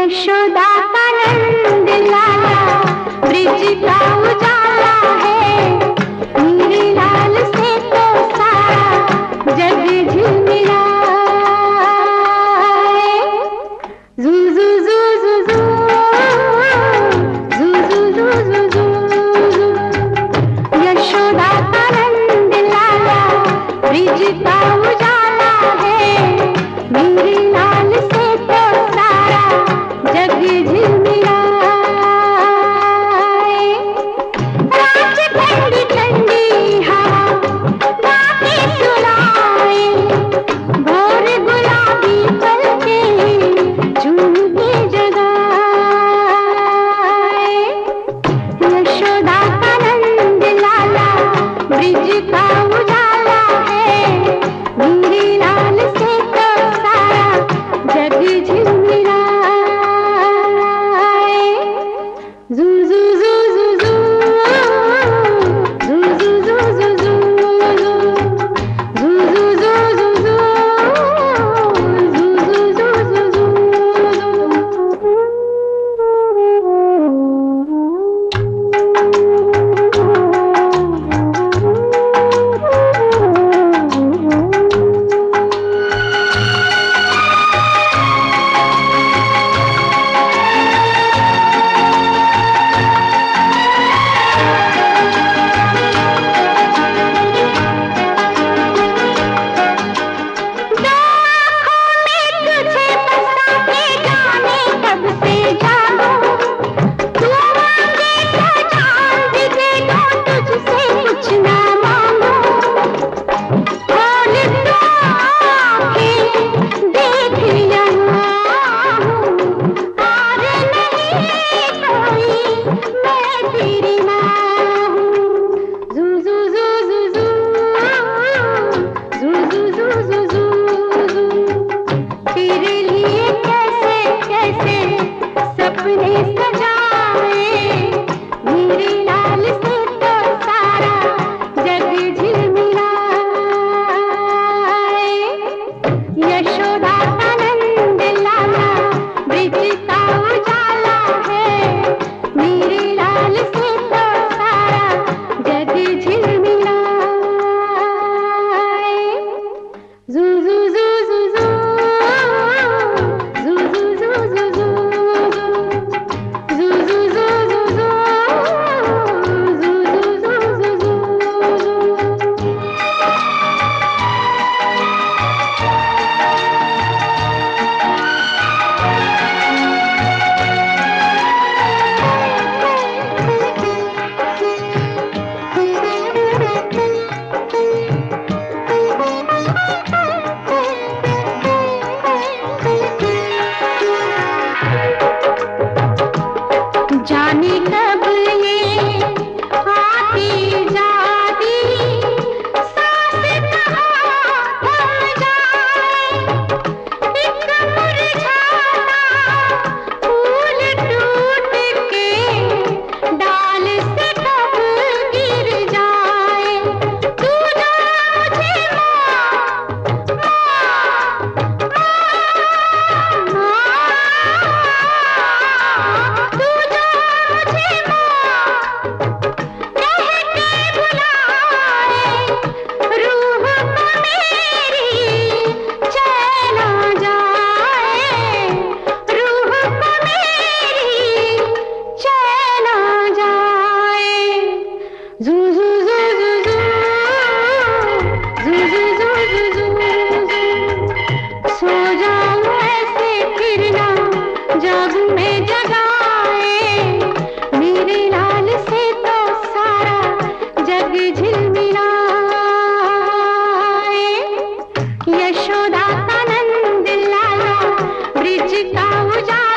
यशोदा का नंद लाला ब्रिज का उजाला है, मेरे लाल से तो सारा जग झिलमिला है। जू जू जू जू जू जू जू जू जू जू, यशोदा का नंद लाला ब्रिज का उजाला है, मेरे लाल से तो सारा जग झिलमिला है। रात ठंडी ठंडी हवा बातें सुनाए, भोर गुलाबी पलके झूमते जगाए। यशोदा का नंद लाला ब्रिज का उजाला है, मेरे लाल से तो सारा जग झिलमिला है। जू जू जू जू जू जू जू जू जू जू जू जू जू जू जू जाने कब ये आती जाती सांस कहाँ थम जाए। एक मुरझाता फूल टूट के डाल से कब गिर जाए। तू जो मुझे यशोदा का नंद लाला ब्रिज का उजाला